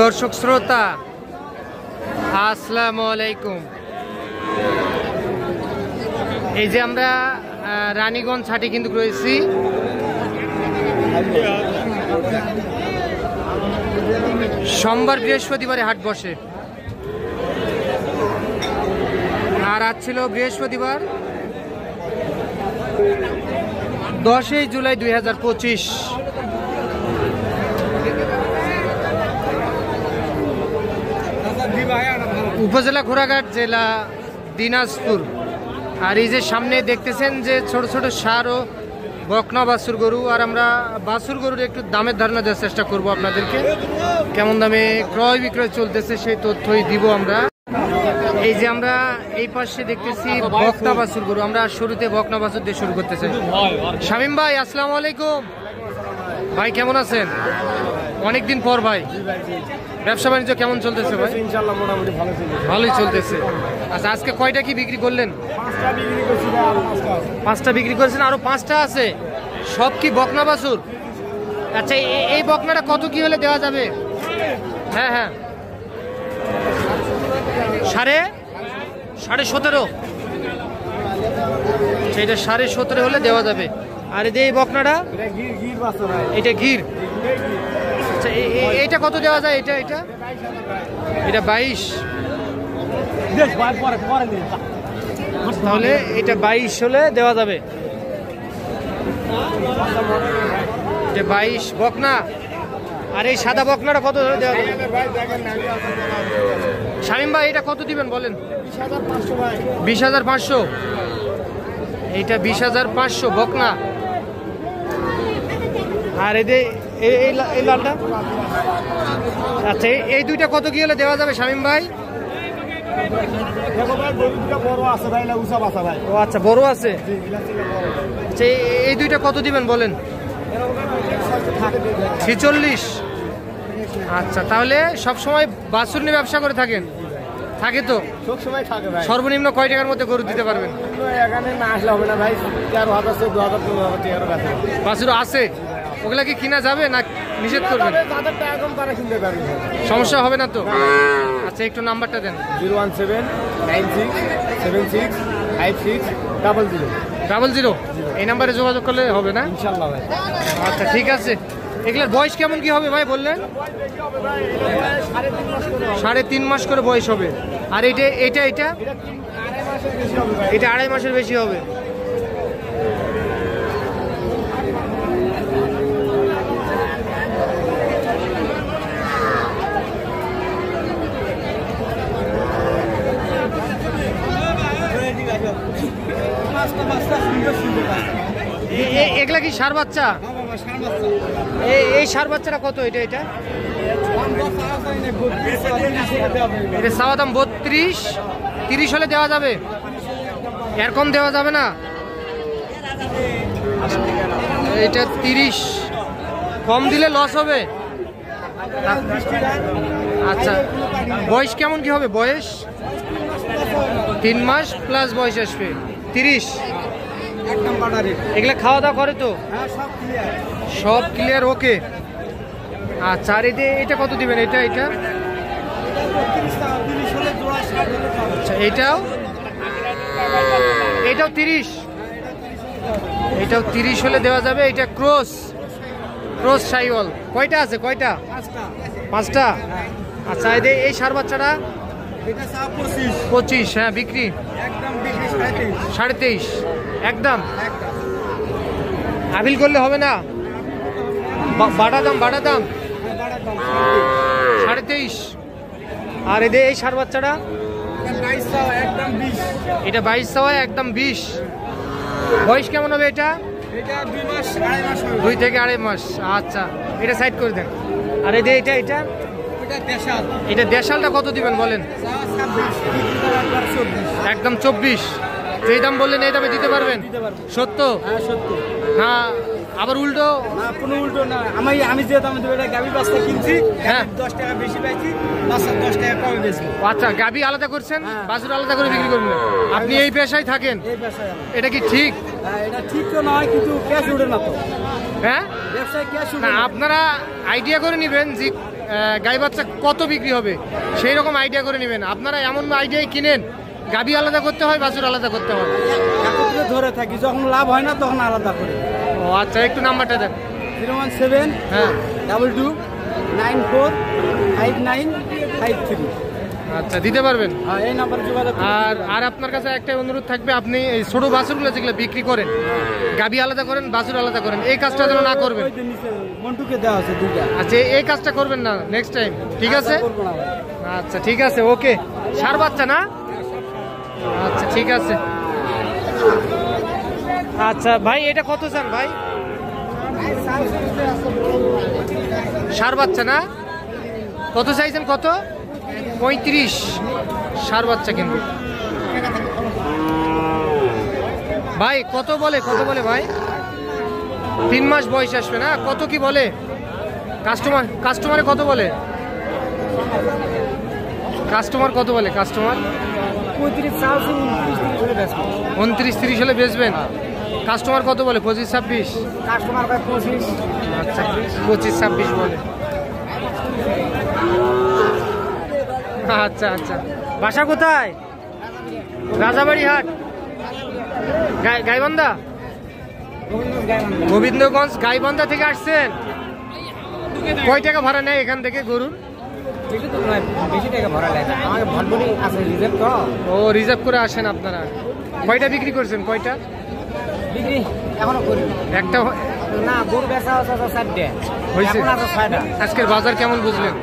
দর্শক শ্রোতা আসসালামু আলাইকুম। এই যে আমরা রানীগঞ্জ হাটে কিন্তু রয়েছি। সোমবার বৃহস্পতিবারে হাট বসে, আর আজ ছিল বৃহস্পতিবার 10 জুলাই 2025। উপজেলা ঘোড়াঘাট, জেলা দিনাজপুর। আর এই যে সামনে দেখতেছেন যে ছোট ছোট ষাঁড় ও বকনা বাছুর গরু, আর আমরা বাছুর গরুর একটু দামের ধারণা দেওয়ার চেষ্টা করব আপনাদেরকে। কেমন দামে ক্রয় বিক্রয় চলতেছে সেই তথ্যই দিব আমরা। এই যে আমরা এই পাশে দেখতেছি বকনা বাছুর গরু। আমরা শুরুতে বকনা বাছুর দিয়ে শুরু করতেছি। শামীম ভাই আসসালামু আলাইকুম। ভাই কেমন আছেন? অনেকদিন পর ভাই। ব্যবসা বাণিজ্য কেমন চলতেছে ভাই? ইনশাআল্লাহ মোটামুটি ভালোই চলতেছে। আচ্ছা, আজকে কয়টা কি বিক্রি করলেন? 5টা বিক্রি করেছেন, আরো 5টা আছে। সব কি বকনা বাছুর? আচ্ছা, এই বকনাটা কত কি হলে দেওয়া যাবে? হ্যাঁ হ্যাঁ, 17.5। সেটা 17.5 হলে দেওয়া যাবে। আর এই বকনাটা এটা গির। আচ্ছা, এটা কত দেওয়া যায়? এটা 22। তাহলে এটা 22 হলে দেওয়া যাবে। এটা 22 বকনা। আর এই সাদা বকনাটা কত দেওয়া যাবে? শামীম ভাই এটা কত দিবেন বলেন? 20,500। এইটা 20,500 বকনা। আর এই লালটা? আচ্ছা, এই দুইটা কত কি হলে দেওয়া যাবে শামীম ভাই? ও আচ্ছা, বড় আছে। আচ্ছা, এই দুইটা কত দিবেন বলেন? 46। আচ্ছা, তাহলে সবসময় বাছুর নিয়ে ব্যবসা করে থাকেন? থাকে তো সবসময় থাকে ভাই। সর্বনিম্ন কয় টাকার মধ্যে গরু দিতে পারবেন? এখানে না আসলে হবে না ভাই। 13,000 14,000 টাকার বাছুর আছে, ওগুলা কি কিনা যাবে না নিষেধ করবেন? সমস্যা হবে না তো? আচ্ছা, একটু নাম্বারটা দেন। 01796765600। এই নাম্বারে যোগাযোগ করলে হবে না? ইনশাআল্লাহ ভাই। আচ্ছা, ঠিক আছে। এগুলার বয়স কেমন কি হবে ভাই বললেন? 3.5 মাস করে বয়স হবে। আর এটা 2.5 মাসের বেশি হবে। এগুলা কি ষাঁড় বাচ্চা? এই ষাঁড় বাচ্চাটা কত? এটা চাওয়া দাম 32। 30 হলে দেওয়া যাবে? এর কম দেওয়া যাবে না? এটা 30। কম দিলে লস হবে। আচ্ছা, বয়স কেমন কি হবে? বয়স 3 মাস প্লাস বয়স আসবে। 30। এগুলা খাওয়া দাওয়া করে তো? সব ক্লিয়ার, ওকে। আচ্ছা, আর এটা কত দিবেন? এটা আচ্ছা, এটাও 30। এটাও 30 হলে দেওয়া যাবে। এটা ক্রস শাইওয়াল। কয়টা আছে? 5টা। আচ্ছা, এই ষাঁড় বাচ্চাটা 25। হ্যাঁ, বিক্রি 23.5 একদম। আপিল করলে হবে না? বাড়া দাম 23.5। আর এই ষাঁড় বাচ্চাটা এটা 22 একদম 20। বয়স কেমন হবে এটা? 2 থেকে 2.5 মাস। আচ্ছা, এটা সাইড করে দেন। আর এটা দেশালটা কত দিবেন বলেন? একদম 24। যেই দাম বললেন এই দামে দিতে পারবেন? 70 না আবার উল্টো? না, কোনো উল্টো না। আমি যে দামে দেবো, এটা গাভী বাচ্চা কিনছি, হ্যাঁ 10 টাকা বেশি পাইছি, বাচ্চা 10 টাকা কমে বেশি। আচ্ছা, গাভী আলাদা করছেন, হ্যাঁ। বাছুর আলাদা করে বিক্রি করবেন। আপনি এই পেশায় থাকেন, এই পেশায় আমি। এটা কি ঠিক? হ্যাঁ, এটা ঠিক তো নয়, কিন্তু ক্যাশ উঠে না তো। হ্যাঁ, ব্যবসায় ক্যাশ না উঠে না। আপনারা আইডিয়া করে নেবেন যে গাই বাচ্চা কত বিক্রি হবে, সেই রকম আইডিয়া করে নেবেন। আপনারা এমন আইডিয়াই কিনেন গাভী আলাদা করতে হয়, বাছুর আলাদা করতে হয়। একত্রে ধরে থাকি, যখন লাভ হয় না তখন আলাদা করি। ও আচ্ছা, একটু নাম্বারটা দেন। 017 হ্যাঁ 22 94 59 53। আচ্ছা, দিতে পারবেন। এই নাম্বারে যোগাযোগ করুন। আর আপনার কাছে একটা অনুরোধ থাকবে, আপনি এই ছোট বাছুরগুলো যেগুলো বিক্রি করেন, গাভী আলাদা করেন, বাছুর আলাদা করেন, এই কাজটা যেন না করবেন। ওই যে নিচে মন্টুকে দেওয়া আছে দুইটা। আচ্ছা, এই কাজটা করবেন না নেক্সট টাইম, ঠিক আছে? করবো না ভাই। আচ্ছা ঠিক আছে, ওকে। সার বাচ্চা না? আচ্ছা ঠিক আছে। আচ্ছা ভাই, এটা কত চান ভাই? সার বাচ্চা না? কত চাইছেন? কত? 35। সার বাচ্চা কিন্তু ভাই কত বলে ভাই? 3 মাস বয়স আসবে না? কত কি বলে কাস্টমারে কত বলে? কাস্টমার কত বলে? কাস্টমার 29-30 হলে বেচবেন। কাস্টমার কত বলে? 25-26? কাস্টমার 25। আচ্ছা, 25-26 বলে। আচ্ছা আচ্ছা, বাসা কোথায়? রাজাবাড়ি হাট, গাইবান্ধা, গোবিন্দগঞ্জ। গাইবান্ধা থেকে আসছেন? কয় টাকা ভাড়া নেয় এখান থেকে গরুর? বেশি টাকা ভরা লাগে, আমাকে ভটভটি আছে রিজার্ভ তো। ও, রিজার্ভ করে আসেন আপনারা। কয়টা বিক্রি করছেন? কয়টা বিক্রি এখনো করি একটা না। গরু বেচা আছে 4টে হয়েছে? এখন আছে 6টা। আজকের বাজার কেমন বুঝলেন?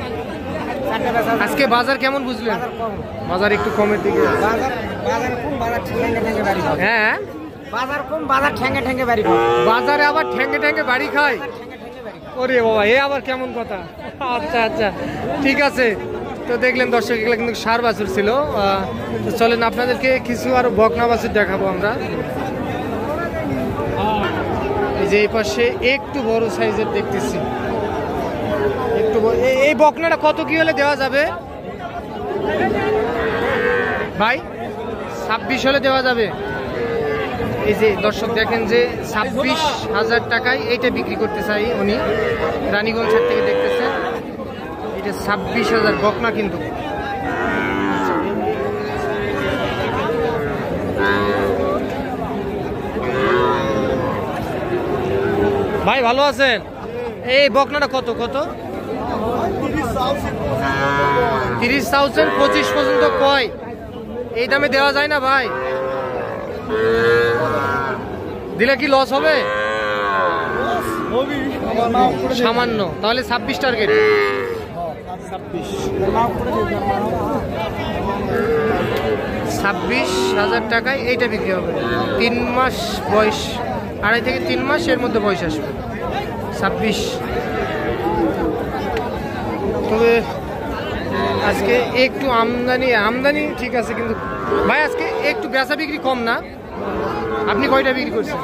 4টে বেচা আছে। আজকে বাজার কেমন বুঝলেন? বাজার কম। বাজার একটু কমের দিকে। বাজার কম, বাজার ঠেঙ্গে ঠেঙ্গে বাড়ি খায়। হ্যাঁ, বাজার কম, বাজার ঠেঙ্গে ঠেঙ্গে বাড়ি খায়। বাজারে আবার ঠ্যাঙ্গে ঠ্যাঙ্গে বাড়ি খায়? ঠেঙ্গে ঠেঙ্গে বাড়ি খায়। ওরে বাবা, এ আবার কেমন কথা? আচ্ছা আচ্ছা, ঠিক আছে। তো দেখলেন দর্শক, এগুলো কিন্তু সার বাছুর ছিল। তো চলেন আপনাদেরকে কিছু আরো বকনা বাছুর দেখাবো আমরা। এই যে এই পাশে একটু বড় সাইজের দেখতেছি, একটু এই বকনাটা কত কি হলে দেওয়া যাবে ভাই? 26 হলে দেওয়া যাবে। এই যে দর্শক দেখেন যে 26,000 টাকায় এইটা বিক্রি করতে চাই উনি, রানীগঞ্জ হাট থেকে দেখতেছেন। এটা 26,000 বকনা কিন্তু। ভাই ভালো আছেন? এই বকনাটা কত? 30,000, 25 পর্যন্ত কয়? এই দামে দেওয়া যায় না ভাই? দিলে কি লস হবে? সামান্য। তাহলে 26 টার্গেট। 26,000 টাকায় এইটা বিক্রি হবে। 3 মাস বয়স, 2.5 থেকে 3 মাস এর মধ্যে বয়স আসবে। 26। তবে আজকে একটু আমদানি ঠিক আছে, কিন্তু ভাই আজকে একটু বেচা বিক্রি কম না? আপনি কয়টা বিক্রি করছেন?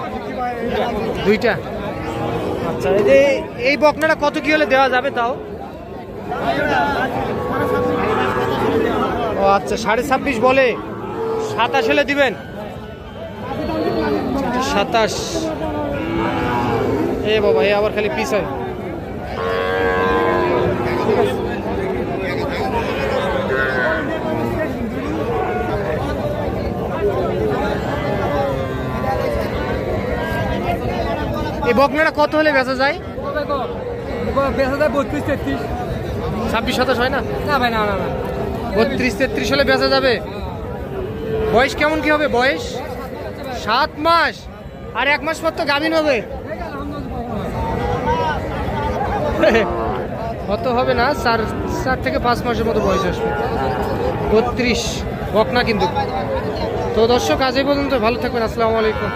2টা। আচ্ছা, এই বকনাটা কত কি হলে দেওয়া যাবে তাও? ও আচ্ছা, 26.5 বলে। 27 হলে দিবেন? 27। এ বাবা, এ আবার খালি পিস হয়। এই বকনাটা কত হলে বেচা যায়? বেচা যায় 32-33। 26-27 হয় না? না ভাই, না। 32-33 হলে বেচা যাবে। বয়স কেমন কি হবে? বয়স 7 মাস, আর 1 মাস পর তো গাভিন হবে। কত হবে না, 4 থেকে 5 মাসের মতো বয়স আসবে। 32 বকনা কিন্তু। তো দর্শক, আজ এই পর্যন্ত। ভালো থাকবেন। আসসালামু আলাইকুম।